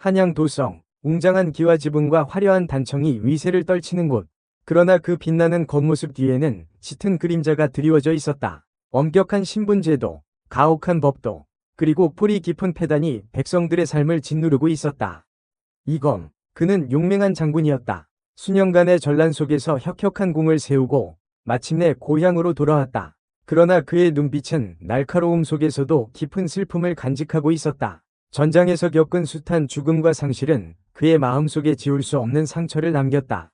한양 도성, 웅장한 기와 지붕과 화려한 단청이 위세를 떨치는 곳. 그러나 그 빛나는 겉모습 뒤에는 짙은 그림자가 드리워져 있었다. 엄격한 신분제도, 가혹한 법도, 그리고 뿌리 깊은 패단이 백성들의 삶을 짓누르고 있었다. 이검, 그는 용맹한 장군이었다. 수년간의 전란 속에서 혁혁한 공을 세우고 마침내 고향으로 돌아왔다. 그러나 그의 눈빛은 날카로움 속에서도 깊은 슬픔을 간직하고 있었다. 전장에서 겪은 숱한 죽음과 상실은 그의 마음속에 지울 수 없는 상처를 남겼다.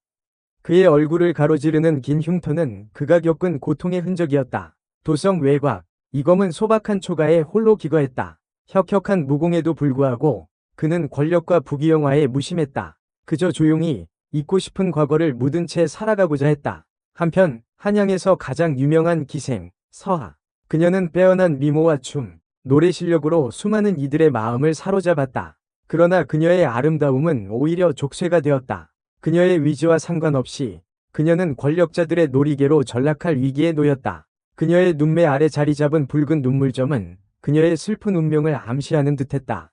그의 얼굴을 가로지르는 긴 흉터는 그가 겪은 고통의 흔적이었다. 도성 외곽, 이검은 소박한 초가에 홀로 기거했다. 혁혁한 무공에도 불구하고 그는 권력과 부귀영화에 무심했다. 그저 조용히 잊고 싶은 과거를 묻은 채 살아가고자 했다. 한편 한양에서 가장 유명한 기생 서하. 그녀는 빼어난 미모와 춤, 노래 실력으로 수많은 이들의 마음을 사로잡았다. 그러나 그녀의 아름다움은 오히려 족쇄가 되었다. 그녀의 위지와 상관없이 그녀는 권력자들의 놀이개로 전락할 위기에 놓였다. 그녀의 눈매 아래 자리 잡은 붉은 눈물점은 그녀의 슬픈 운명을 암시하는 듯했다.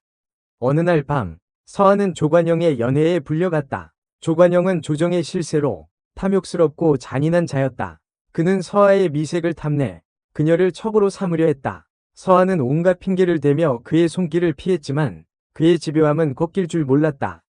어느 날 밤, 서하는 조관영의 연회에 불려갔다. 조관영은 조정의 실세로 탐욕스럽고 잔인한 자였다. 그는 서하의 미색을 탐내 그녀를 첩으로 삼으려 했다. 서하는 온갖 핑계를 대며 그의 손길을 피했지만 그의 집요함은 꺾일 줄 몰랐다.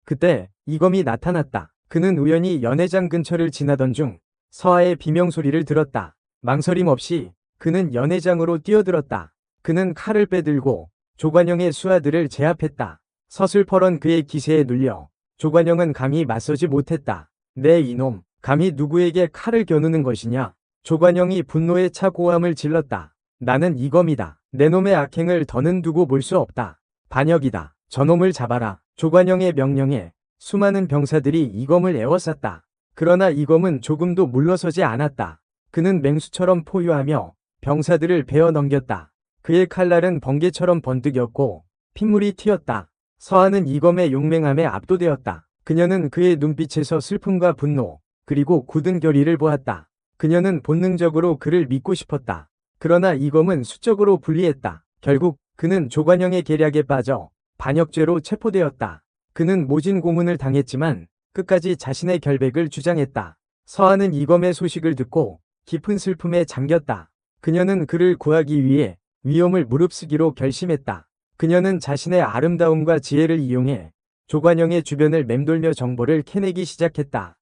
그때 이검이 나타났다. 그는 우연히 연회장 근처를 지나던 중 서하의 비명소리를 들었다. 망설임 없이 그는 연회장으로 뛰어들었다. 그는 칼을 빼들고 조관영의 수하들을 제압했다. 서슬퍼런 그의 기세에 눌려 조관영은 감히 맞서지 못했다. 내 이놈, 감히 누구에게 칼을 겨누는 것이냐? 조관영이 분노에 차 고함을 질렀다. 나는 이검이다. 내 놈의 악행을 더는 두고 볼 수 없다. 반역이다. 저놈을 잡아라. 조관영의 명령에 수많은 병사들이 이검을 에워쌌다. 그러나 이검은 조금도 물러서지 않았다. 그는 맹수처럼 포효하며 병사들을 베어 넘겼다. 그의 칼날은 번개처럼 번뜩였고 핏물이 튀었다. 서하는 이검의 용맹함에 압도되었다. 그녀는 그의 눈빛에서 슬픔과 분노, 그리고 굳은 결의를 보았다. 그녀는 본능적으로 그를 믿고 싶었다. 그러나 이검은 수적으로 불리했다. 결국 그는 조관영의 계략에 빠져 반역죄로 체포되었다. 그는 모진 고문을 당했지만 끝까지 자신의 결백을 주장했다. 서하는 이검의 소식을 듣고 깊은 슬픔에 잠겼다. 그녀는 그를 구하기 위해 위험을 무릅쓰기로 결심했다. 그녀는 자신의 아름다움과 지혜를 이용해 조관영의 주변을 맴돌며 정보를 캐내기 시작했다.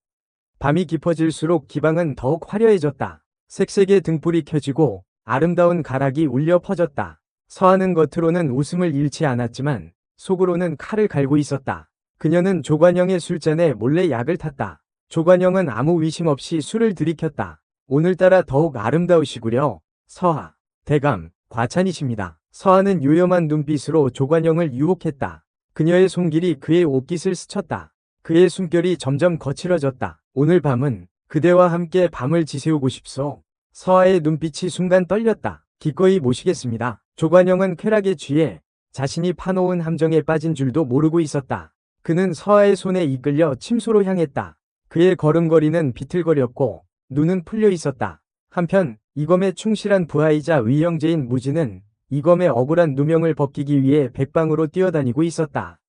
밤이 깊어질수록 기방은 더욱 화려해졌다. 색색의 등불이 켜지고 아름다운 가락이 울려 퍼졌다. 서하는 겉으로는 웃음을 잃지 않았지만 속으로는 칼을 갈고 있었다. 그녀는 조관영의 술잔에 몰래 약을 탔다. 조관영은 아무 의심 없이 술을 들이켰다. 오늘따라 더욱 아름다우시구려. 서하, 대감, 과찬이십니다. 서하는 요염한 눈빛으로 조관영을 유혹했다. 그녀의 손길이 그의 옷깃을 스쳤다. 그의 숨결이 점점 거칠어졌다. 오늘 밤은 그대와 함께 밤을 지새우고 싶소. 서하의 눈빛이 순간 떨렸다. 기꺼이 모시겠습니다. 조관영은 쾌락에 취해 자신이 파놓은 함정에 빠진 줄도 모르고 있었다. 그는 서하의 손에 이끌려 침소로 향했다. 그의 걸음걸이는 비틀거렸고 눈은 풀려 있었다. 한편 이검의 충실한 부하이자 위형제인 무진은 이검의 억울한 누명을 벗기기 위해 백방으로 뛰어다니고 있었다.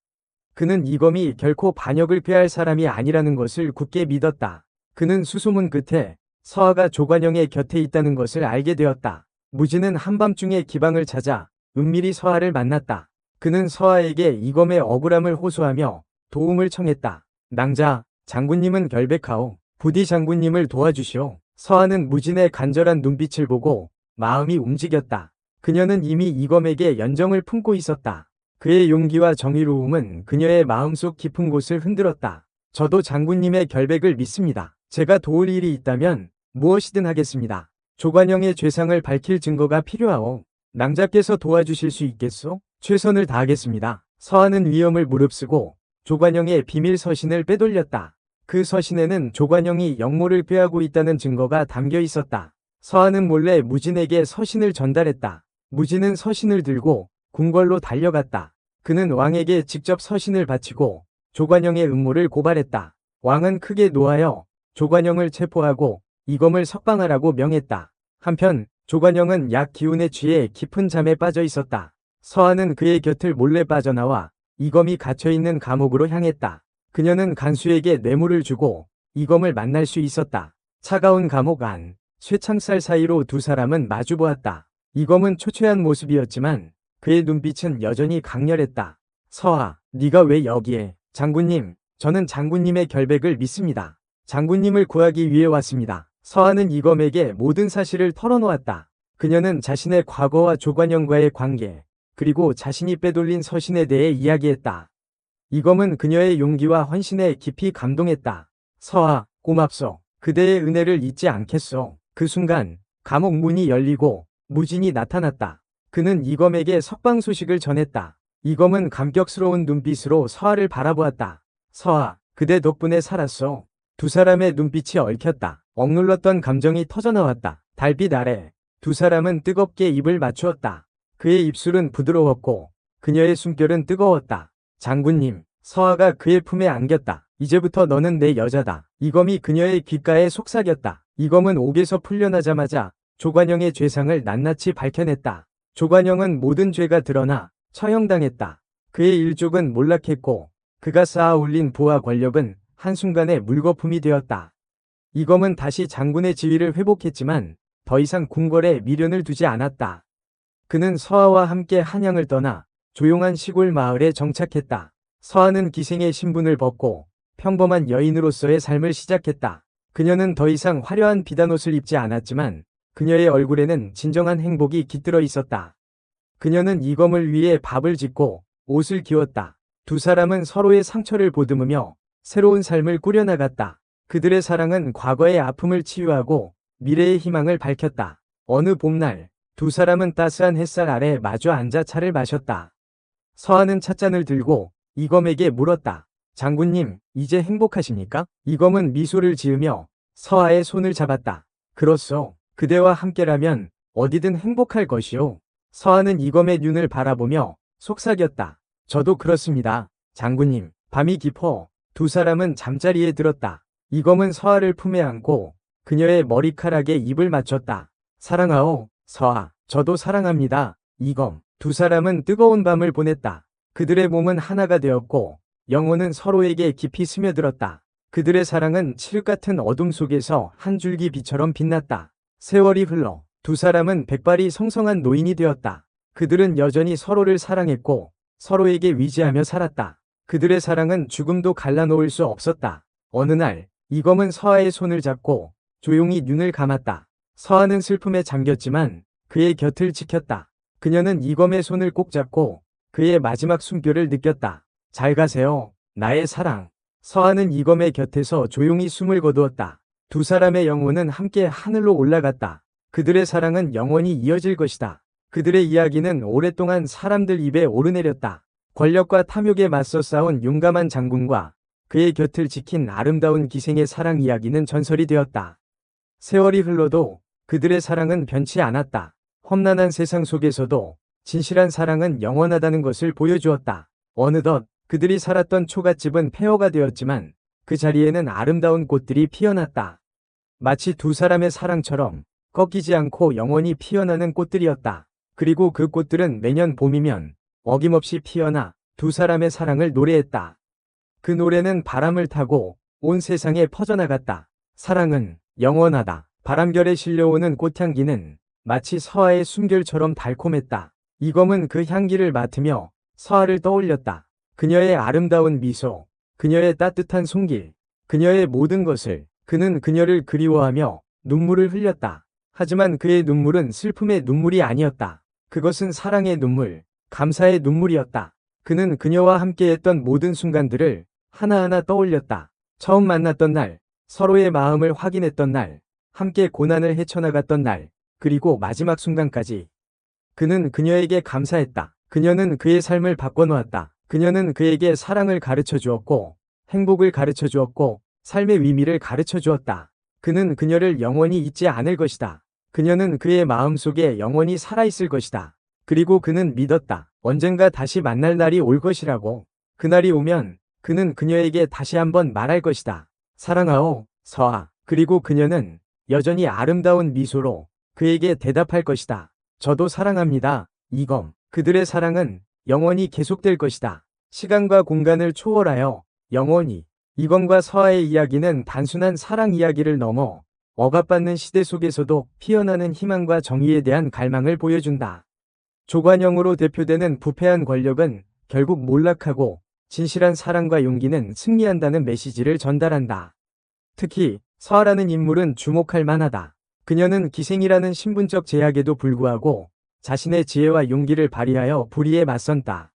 그는 이검이 결코 반역을 꾀할 사람이 아니라는 것을 굳게 믿었다. 그는 수소문 끝에 서하가 조관영의 곁에 있다는 것을 알게 되었다. 무진은 한밤중에 기방을 찾아 은밀히 서하를 만났다. 그는 서하에게 이검의 억울함을 호소하며 도움을 청했다. 낭자, 장군님은 결백하오. 부디 장군님을 도와주시오. 서하는 무진의 간절한 눈빛을 보고 마음이 움직였다. 그녀는 이미 이검에게 연정을 품고 있었다. 그의 용기와 정의로움은 그녀의 마음속 깊은 곳을 흔들었다. 저도 장군님의 결백을 믿습니다. 제가 도울 일이 있다면 무엇이든 하겠습니다. 조관영의 죄상을 밝힐 증거가 필요하오. 낭자께서 도와주실 수 있겠소? 최선을 다하겠습니다. 서하는 위험을 무릅쓰고 조관영의 비밀 서신을 빼돌렸다. 그 서신에는 조관영이 역모를 꾀하고 있다는 증거가 담겨 있었다. 서하는 몰래 무진에게 서신을 전달했다. 무진은 서신을 들고 궁궐로 달려갔다. 그는 왕에게 직접 서신을 바치고 조관영의 음모를 고발했다. 왕은 크게 노하여 조관영을 체포하고 이검을 석방하라고 명했다. 한편 조관영은 약 기운에 취해 깊은 잠에 빠져 있었다. 서하는 그의 곁을 몰래 빠져나와 이검이 갇혀있는 감옥으로 향했다. 그녀는 간수에게 뇌물을 주고 이검을 만날 수 있었다. 차가운 감옥 안, 쇠창살 사이로 두 사람은 마주보았다. 이검은 초췌한 모습이었지만 그의 눈빛은 여전히 강렬했다. 서하, 네가 왜 여기에? 장군님, 저는 장군님의 결백을 믿습니다. 장군님을 구하기 위해 왔습니다. 서하는 이검에게 모든 사실을 털어놓았다. 그녀는 자신의 과거와 조관영과의 관계, 그리고 자신이 빼돌린 서신에 대해 이야기했다. 이검은 그녀의 용기와 헌신에 깊이 감동했다. 서하, 고맙소. 그대의 은혜를 잊지 않겠소. 그 순간 감옥 문이 열리고 무진이 나타났다. 그는 이검에게 석방 소식을 전했다. 이검은 감격스러운 눈빛으로 서하를 바라보았다. 서하, 그대 덕분에 살았소. 두 사람의 눈빛이 얽혔다. 억눌렀던 감정이 터져나왔다. 달빛 아래 두 사람은 뜨겁게 입을 맞추었다. 그의 입술은 부드러웠고 그녀의 숨결은 뜨거웠다. 장군님, 서하가 그의 품에 안겼다. 이제부터 너는 내 여자다. 이검이 그녀의 귓가에 속삭였다. 이검은 옥에서 풀려나자마자 조관영의 죄상을 낱낱이 밝혀냈다. 조관영은 모든 죄가 드러나 처형당했다. 그의 일족은 몰락했고 그가 쌓아 올린 부와 권력은 한순간에 물거품이 되었다. 이검은 다시 장군의 지위를 회복했지만 더 이상 궁궐에 미련을 두지 않았다. 그는 서하와 함께 한양을 떠나 조용한 시골 마을에 정착했다. 서하는 기생의 신분을 벗고 평범한 여인으로서의 삶을 시작했다. 그녀는 더 이상 화려한 비단옷을 입지 않았지만 그녀의 얼굴에는 진정한 행복이 깃들어 있었다. 그녀는 이검을 위해 밥을 짓고 옷을 기웠다. 두 사람은 서로의 상처를 보듬으며 새로운 삶을 꾸려나갔다. 그들의 사랑은 과거의 아픔을 치유하고 미래의 희망을 밝혔다. 어느 봄날 두 사람은 따스한 햇살 아래 마주 앉아 차를 마셨다. 서하는 찻잔을 들고 이검에게 물었다. 장군님, 이제 행복하십니까? 이검은 미소를 지으며 서하의 손을 잡았다. 그렇소. 그대와 함께라면 어디든 행복할 것이오. 서하는 이검의 눈을 바라보며 속삭였다. 저도 그렇습니다. 장군님. 밤이 깊어 두 사람은 잠자리에 들었다. 이검은 서하를 품에 안고 그녀의 머리카락에 입을 맞췄다. 사랑하오, 서하. 저도 사랑합니다. 이검. 두 사람은 뜨거운 밤을 보냈다. 그들의 몸은 하나가 되었고 영혼은 서로에게 깊이 스며들었다. 그들의 사랑은 칠흑 같은 어둠 속에서 한 줄기 빛처럼 빛났다. 세월이 흘러 두 사람은 백발이 성성한 노인이 되었다. 그들은 여전히 서로를 사랑했고 서로에게 위지하며 살았다. 그들의 사랑은 죽음도 갈라놓을 수 없었다. 어느 날 이검은 서하의 손을 잡고 조용히 눈을 감았다. 서하는 슬픔에 잠겼지만 그의 곁을 지켰다. 그녀는 이검의 손을 꼭 잡고 그의 마지막 숨결을 느꼈다. 잘 가세요, 나의 사랑. 서하는 이검의 곁에서 조용히 숨을 거두었다. 두 사람의 영혼은 함께 하늘로 올라갔다. 그들의 사랑은 영원히 이어질 것이다. 그들의 이야기는 오랫동안 사람들 입에 오르내렸다. 권력과 탐욕에 맞서 싸운 용감한 장군과 그의 곁을 지킨 아름다운 기생의 사랑 이야기는 전설이 되었다. 세월이 흘러도 그들의 사랑은 변치 않았다. 험난한 세상 속에서도 진실한 사랑은 영원하다는 것을 보여주었다. 어느덧 그들이 살았던 초가집은 폐허가 되었지만 그 자리에는 아름다운 꽃들이 피어났다. 마치 두 사람의 사랑처럼 꺾이지 않고 영원히 피어나는 꽃들이었다. 그리고 그 꽃들은 매년 봄이면 어김없이 피어나 두 사람의 사랑을 노래했다. 그 노래는 바람을 타고 온 세상에 퍼져나갔다. 사랑은 영원하다. 바람결에 실려오는 꽃향기는 마치 서하의 숨결처럼 달콤했다. 이검은 그 향기를 맡으며 서하를 떠올렸다. 그녀의 아름다운 미소, 그녀의 따뜻한 손길, 그녀의 모든 것을. 그는 그녀를 그리워하며 눈물을 흘렸다. 하지만 그의 눈물은 슬픔의 눈물이 아니었다. 그것은 사랑의 눈물, 감사의 눈물이었다. 그는 그녀와 함께했던 모든 순간들을 하나하나 떠올렸다. 처음 만났던 날, 서로의 마음을 확인했던 날, 함께 고난을 헤쳐나갔던 날, 그리고 마지막 순간까지. 그는 그녀에게 감사했다. 그녀는 그의 삶을 바꿔놓았다. 그녀는 그에게 사랑을 가르쳐 주었고, 행복을 가르쳐 주었고, 삶의 의미를 가르쳐 주었다. 그는 그녀를 영원히 잊지 않을 것이다. 그녀는 그의 마음속에 영원히 살아있을 것이다. 그리고 그는 믿었다. 언젠가 다시 만날 날이 올 것이라고. 그날이 오면 그는 그녀에게 다시 한번 말할 것이다. 사랑하오, 서하. 그리고 그녀는 여전히 아름다운 미소로 그에게 대답할 것이다. 저도 사랑합니다, 이검. 그들의 사랑은 영원히 계속될 것이다. 시간과 공간을 초월하여 영원히. 이건과 서아의 이야기는 단순한 사랑 이야기를 넘어 억압받는 시대 속에서도 피어나는 희망과 정의에 대한 갈망을 보여준다. 조관영으로 대표되는 부패한 권력은 결국 몰락하고 진실한 사랑과 용기는 승리한다는 메시지를 전달한다. 특히 서아라는 인물은 주목할 만하다. 그녀는 기생이라는 신분적 제약에도 불구하고 자신의 지혜와 용기를 발휘하여 불의에 맞선다.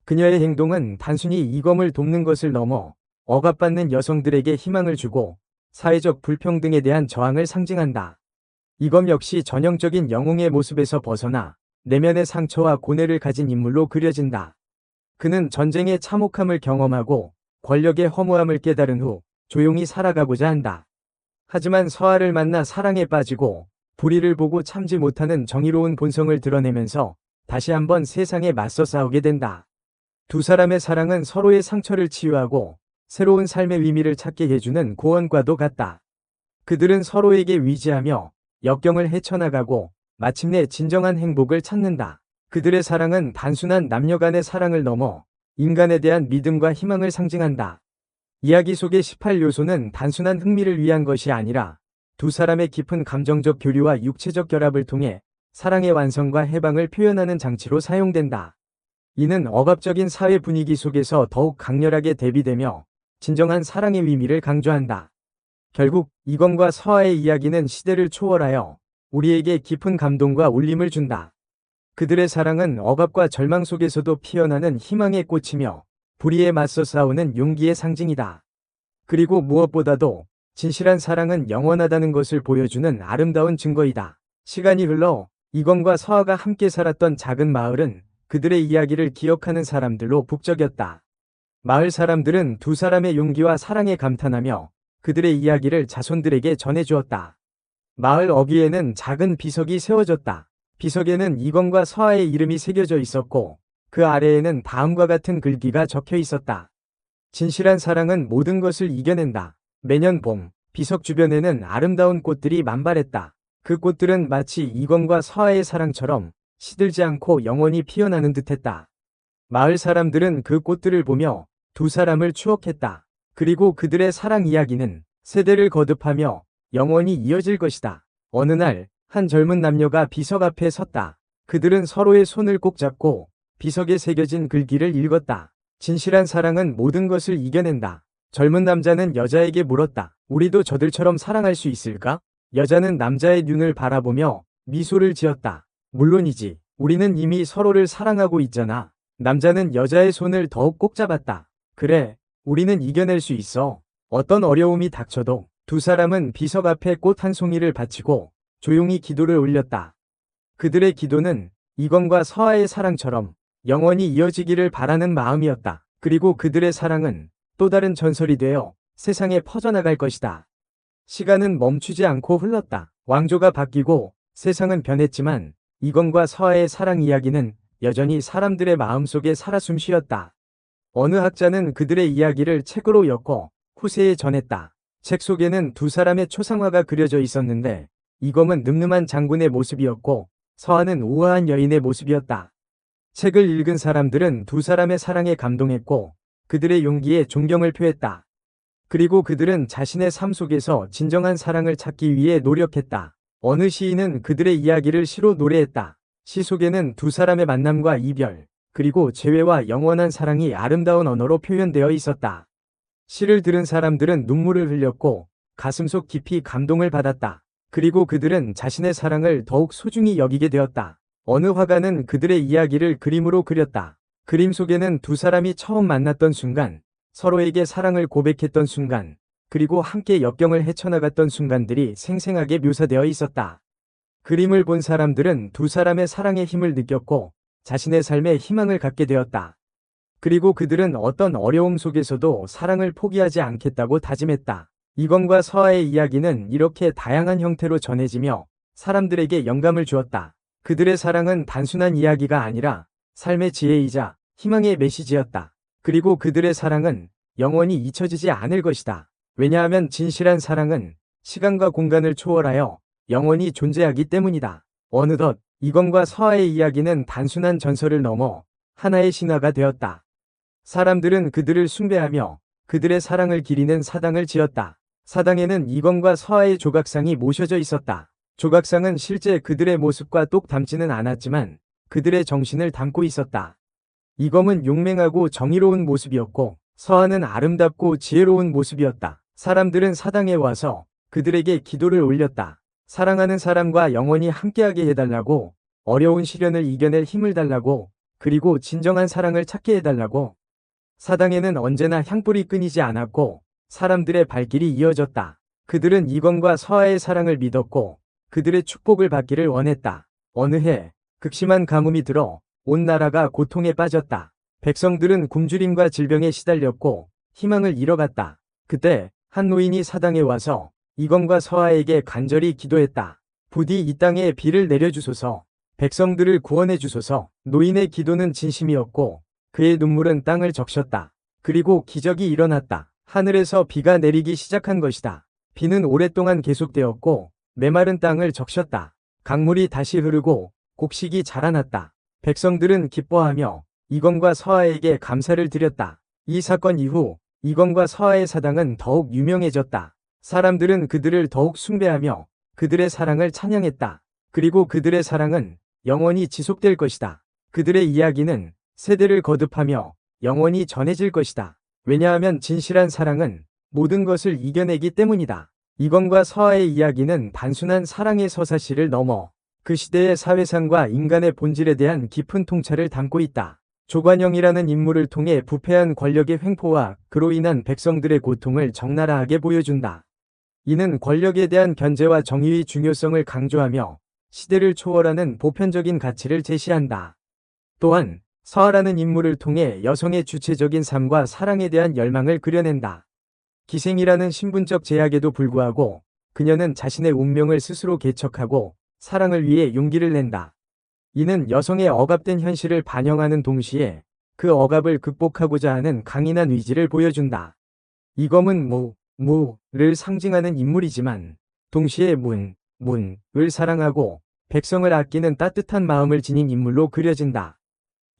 그녀의 행동은 단순히 이검을 돕는 것을 넘어 억압받는 여성들에게 희망을 주고 사회적 불평등에 대한 저항을 상징한다. 이검 역시 전형적인 영웅의 모습에서 벗어나 내면의 상처와 고뇌를 가진 인물로 그려진다. 그는 전쟁의 참혹함을 경험하고 권력의 허무함을 깨달은 후 조용히 살아가고자 한다. 하지만 서아를 만나 사랑에 빠지고 불의를 보고 참지 못하는 정의로운 본성을 드러내면서 다시 한번 세상에 맞서 싸우게 된다. 두 사람의 사랑은 서로의 상처를 치유하고 새로운 삶의 의미를 찾게 해주는 고원과도 같다. 그들은 서로에게 위지하며 역경을 헤쳐나가고 마침내 진정한 행복을 찾는다. 그들의 사랑은 단순한 남녀 간의 사랑을 넘어 인간에 대한 믿음과 희망을 상징한다. 이야기 속의 18요소는 단순한 흥미를 위한 것이 아니라 두 사람의 깊은 감정적 교류와 육체적 결합을 통해 사랑의 완성과 해방을 표현하는 장치로 사용된다. 이는 억압적인 사회 분위기 속에서 더욱 강렬하게 대비되며 진정한 사랑의 의미를 강조한다. 결국 이건과 서아의 이야기는 시대를 초월하여 우리에게 깊은 감동과 울림을 준다. 그들의 사랑은 억압과 절망 속에서도 피어나는 희망의 꽃이며 불의에 맞서 싸우는 용기의 상징이다. 그리고 무엇보다도 진실한 사랑은 영원하다는 것을 보여주는 아름다운 증거이다. 시간이 흘러 이건과 서아가 함께 살았던 작은 마을은 그들의 이야기를 기억하는 사람들로 북적였다. 마을 사람들은 두 사람의 용기와 사랑에 감탄하며 그들의 이야기를 자손들에게 전해주었다. 마을 어귀에는 작은 비석이 세워졌다. 비석에는 이건과 서아의 이름이 새겨져 있었고 그 아래에는 다음과 같은 글귀가 적혀 있었다. 진실한 사랑은 모든 것을 이겨낸다. 매년 봄, 비석 주변에는 아름다운 꽃들이 만발했다. 그 꽃들은 마치 이건과 서아의 사랑처럼 시들지 않고 영원히 피어나는 듯했다. 마을 사람들은 그 꽃들을 보며 두 사람을 추억했다. 그리고 그들의 사랑 이야기는 세대를 거듭하며 영원히 이어질 것이다. 어느 날, 한 젊은 남녀가 비석 앞에 섰다. 그들은 서로의 손을 꼭 잡고 비석에 새겨진 글귀를 읽었다. 진실한 사랑은 모든 것을 이겨낸다. 젊은 남자는 여자에게 물었다. 우리도 저들처럼 사랑할 수 있을까? 여자는 남자의 눈을 바라보며 미소를 지었다. 물론이지. 우리는 이미 서로를 사랑하고 있잖아. 남자는 여자의 손을 더욱 꼭 잡았다. 그래, 우리는 이겨낼 수 있어. 어떤 어려움이 닥쳐도. 두 사람은 비석 앞에 꽃 한 송이를 바치고 조용히 기도를 올렸다. 그들의 기도는 이건과 서아의 사랑처럼 영원히 이어지기를 바라는 마음이었다. 그리고 그들의 사랑은 또 다른 전설이 되어 세상에 퍼져나갈 것이다. 시간은 멈추지 않고 흘렀다. 왕조가 바뀌고 세상은 변했지만 이건과 서아의 사랑 이야기는 여전히 사람들의 마음속에 살아 숨쉬었다. 어느 학자는 그들의 이야기를 책으로 엮어 후세에 전했다. 책 속에는 두 사람의 초상화가 그려져 있었는데 이검은 늠름한 장군의 모습이었고 서아는 우아한 여인의 모습이었다. 책을 읽은 사람들은 두 사람의 사랑에 감동했고 그들의 용기에 존경을 표했다. 그리고 그들은 자신의 삶 속에서 진정한 사랑을 찾기 위해 노력했다. 어느 시인은 그들의 이야기를 시로 노래했다. 시 속에는 두 사람의 만남과 이별, 그리고 재회와 영원한 사랑이 아름다운 언어로 표현되어 있었다. 시를 들은 사람들은 눈물을 흘렸고 가슴속 깊이 감동을 받았다. 그리고 그들은 자신의 사랑을 더욱 소중히 여기게 되었다. 어느 화가는 그들의 이야기를 그림으로 그렸다. 그림 속에는 두 사람이 처음 만났던 순간, 서로에게 사랑을 고백했던 순간, 그리고 함께 역경을 헤쳐나갔던 순간들이 생생하게 묘사되어 있었다. 그림을 본 사람들은 두 사람의 사랑의 힘을 느꼈고 자신의 삶에 희망을 갖게 되었다. 그리고 그들은 어떤 어려움 속에서도 사랑을 포기하지 않겠다고 다짐했다. 이건과 서아의 이야기는 이렇게 다양한 형태로 전해지며 사람들에게 영감을 주었다. 그들의 사랑은 단순한 이야기가 아니라 삶의 지혜이자 희망의 메시지였다. 그리고 그들의 사랑은 영원히 잊혀지지 않을 것이다. 왜냐하면 진실한 사랑은 시간과 공간을 초월하여 영원히 존재하기 때문이다. 어느덧 이건과 서아의 이야기는 단순한 전설을 넘어 하나의 신화가 되었다. 사람들은 그들을 숭배하며 그들의 사랑을 기리는 사당을 지었다. 사당에는 이건과 서하의 조각상이 모셔져 있었다. 조각상은 실제 그들의 모습과 똑 닮지는 않았지만 그들의 정신을 담고 있었다. 이검은 용맹하고 정의로운 모습이었고 서하는 아름답고 지혜로운 모습이었다. 사람들은 사당에 와서 그들에게 기도를 올렸다. 사랑하는 사람과 영원히 함께하게 해달라고, 어려운 시련을 이겨낼 힘을 달라고, 그리고 진정한 사랑을 찾게 해달라고. 사당에는 언제나 향불이 끊이지 않았고 사람들의 발길이 이어졌다. 그들은 이건과 서하의 사랑을 믿었고 그들의 축복을 받기를 원했다. 어느 해 극심한 가뭄이 들어 온 나라가 고통에 빠졌다. 백성들은 굶주림과 질병에 시달렸고 희망을 잃어갔다. 그때 한 노인이 사당에 와서 이건과 서하에게 간절히 기도했다. 부디 이 땅에 비를 내려주소서. 백성들을 구원해 주소서. 노인의 기도는 진심이었고 그의 눈물은 땅을 적셨다. 그리고 기적이 일어났다. 하늘에서 비가 내리기 시작한 것이다. 비는 오랫동안 계속되었고 메마른 땅을 적셨다. 강물이 다시 흐르고 곡식이 자라났다. 백성들은 기뻐하며 이건과 서하에게 감사를 드렸다. 이 사건 이후 이건과 서하의 사당은 더욱 유명해졌다. 사람들은 그들을 더욱 숭배하며 그들의 사랑을 찬양했다. 그리고 그들의 사랑은 영원히 지속될 것이다. 그들의 이야기는 세대를 거듭하며 영원히 전해질 것이다. 왜냐하면 진실한 사랑은 모든 것을 이겨내기 때문이다. 이건과 서하의 이야기는 단순한 사랑의 서사시를 넘어 그 시대의 사회상과 인간의 본질에 대한 깊은 통찰을 담고 있다. 조관영이라는 인물을 통해 부패한 권력의 횡포와 그로 인한 백성들의 고통을 적나라하게 보여준다. 이는 권력에 대한 견제와 정의의 중요성을 강조하며 시대를 초월하는 보편적인 가치를 제시한다. 또한 서하라는 인물을 통해 여성의 주체적인 삶과 사랑에 대한 열망을 그려낸다. 기생이라는 신분적 제약에도 불구하고 그녀는 자신의 운명을 스스로 개척하고 사랑을 위해 용기를 낸다. 이는 여성의 억압된 현실을 반영하는 동시에 그 억압을 극복하고자 하는 강인한 의지를 보여준다. 이검은 무를 상징하는 인물이지만 동시에 문을 사랑하고 백성을 아끼는 따뜻한 마음을 지닌 인물로 그려진다.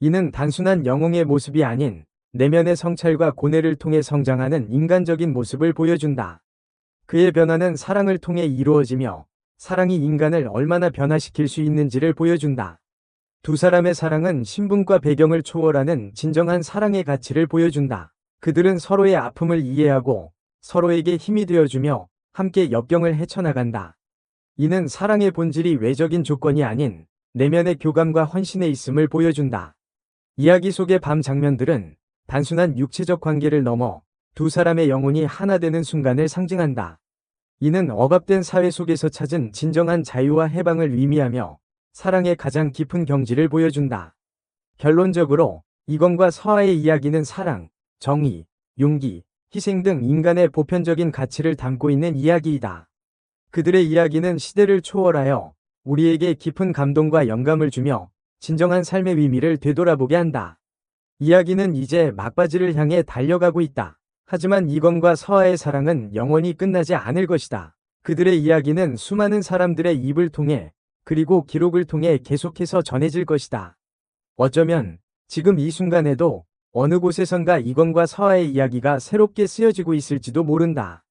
이는 단순한 영웅의 모습이 아닌 내면의 성찰과 고뇌를 통해 성장하는 인간적인 모습을 보여준다. 그의 변화는 사랑을 통해 이루어지며 사랑이 인간을 얼마나 변화시킬 수 있는지를 보여준다. 두 사람의 사랑은 신분과 배경을 초월하는 진정한 사랑의 가치를 보여준다. 그들은 서로의 아픔을 이해하고 서로에게 힘이 되어주며 함께 역경을 헤쳐나간다. 이는 사랑의 본질이 외적인 조건이 아닌 내면의 교감과 헌신에 있음을 보여준다. 이야기 속의 밤 장면들은 단순한 육체적 관계를 넘어 두 사람의 영혼이 하나 되는 순간을 상징한다. 이는 억압된 사회 속에서 찾은 진정한 자유와 해방을 의미하며 사랑의 가장 깊은 경지를 보여준다. 결론적으로 이건과 서하의 이야기는 사랑, 정의, 용기, 희생 등 인간의 보편적인 가치를 담고 있는 이야기이다. 그들의 이야기는 시대를 초월하여 우리에게 깊은 감동과 영감을 주며 진정한 삶의 의미를 되돌아보게 한다. 이야기는 이제 막바지를 향해 달려가고 있다. 하지만 이건과 서하의 사랑은 영원히 끝나지 않을 것이다. 그들의 이야기는 수많은 사람들의 입을 통해 그리고 기록을 통해 계속해서 전해질 것이다. 어쩌면 지금 이 순간에도 어느 곳에선가 이건과 서하의 이야기가 새롭게 쓰여지고 있을지도 모른다.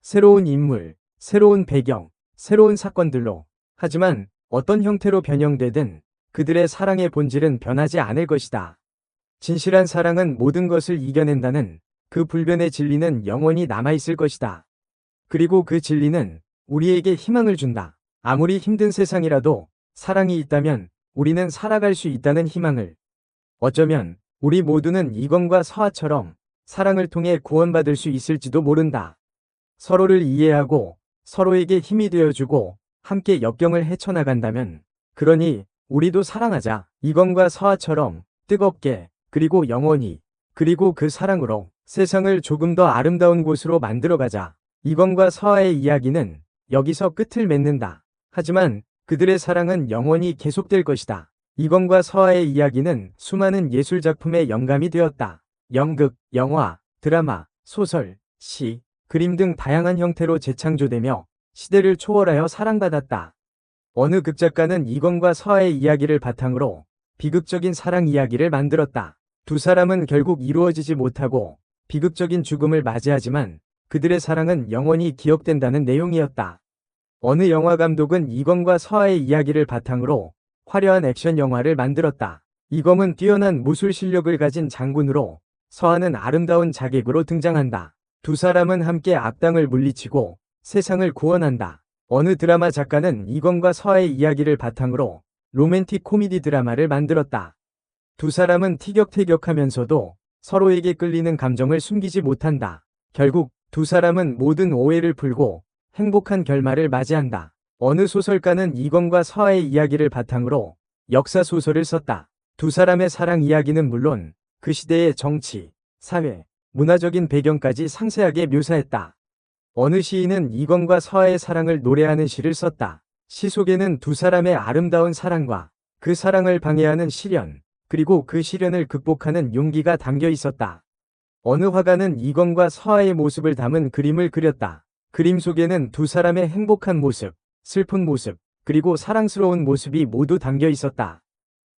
새로운 인물, 새로운 배경, 새로운 사건들로. 하지만 어떤 형태로 변형되든 그들의 사랑의 본질은 변하지 않을 것이다. 진실한 사랑은 모든 것을 이겨낸다는 그 불변의 진리는 영원히 남아있을 것이다. 그리고 그 진리는 우리에게 희망을 준다. 아무리 힘든 세상이라도 사랑이 있다면 우리는 살아갈 수 있다는 희망을. 어쩌면 우리 모두는 이건과 서하처럼 사랑을 통해 구원받을 수 있을지도 모른다. 서로를 이해하고 서로에게 힘이 되어주고 함께 역경을 헤쳐나간다면, 그러니 우리도 사랑하자. 이건과 서하처럼 뜨겁게, 그리고 영원히, 그리고 그 사랑으로 세상을 조금 더 아름다운 곳으로 만들어가자. 이건과 서하의 이야기는 여기서 끝을 맺는다. 하지만 그들의 사랑은 영원히 계속될 것이다. 이건과 서하의 이야기는 수많은 예술작품의 영감이 되었다. 연극, 영화, 드라마, 소설, 시, 그림 등 다양한 형태로 재창조되며 시대를 초월하여 사랑받았다. 어느 극작가는 이건과 서하의 이야기를 바탕으로 비극적인 사랑 이야기를 만들었다. 두 사람은 결국 이루어지지 못하고 비극적인 죽음을 맞이하지만 그들의 사랑은 영원히 기억된다는 내용이었다. 어느 영화 감독은 이검과 서아의 이야기를 바탕으로 화려한 액션 영화를 만들었다. 이검은 뛰어난 무술 실력을 가진 장군으로 서아는 아름다운 자객으로 등장한다. 두 사람은 함께 악당을 물리치고 세상을 구원한다. 어느 드라마 작가는 이검과 서아의 이야기를 바탕으로 로맨틱 코미디 드라마를 만들었다. 두 사람은 티격태격하면서도 서로에게 끌리는 감정을 숨기지 못한다. 결국 두 사람은 모든 오해를 풀고 행복한 결말을 맞이한다. 어느 소설가는 이검과 서아의 이야기를 바탕으로 역사소설을 썼다. 두 사람의 사랑 이야기는 물론 그 시대의 정치, 사회, 문화적인 배경까지 상세하게 묘사했다. 어느 시인은 이검과 서아의 사랑을 노래하는 시를 썼다. 시 속에는 두 사람의 아름다운 사랑과 그 사랑을 방해하는 시련, 그리고 그 시련을 극복하는 용기가 담겨 있었다. 어느 화가는 이검과 서아의 모습을 담은 그림을 그렸다. 그림 속에는 두 사람의 행복한 모습, 슬픈 모습, 그리고 사랑스러운 모습이 모두 담겨 있었다.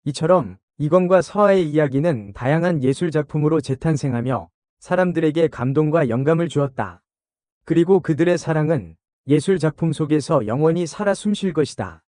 이처럼 이검과 서아의 이야기는 다양한 예술작품으로 재탄생하며 사람들에게 감동과 영감을 주었다. 그리고 그들의 사랑은 예술작품 속에서 영원히 살아 숨쉴 것이다.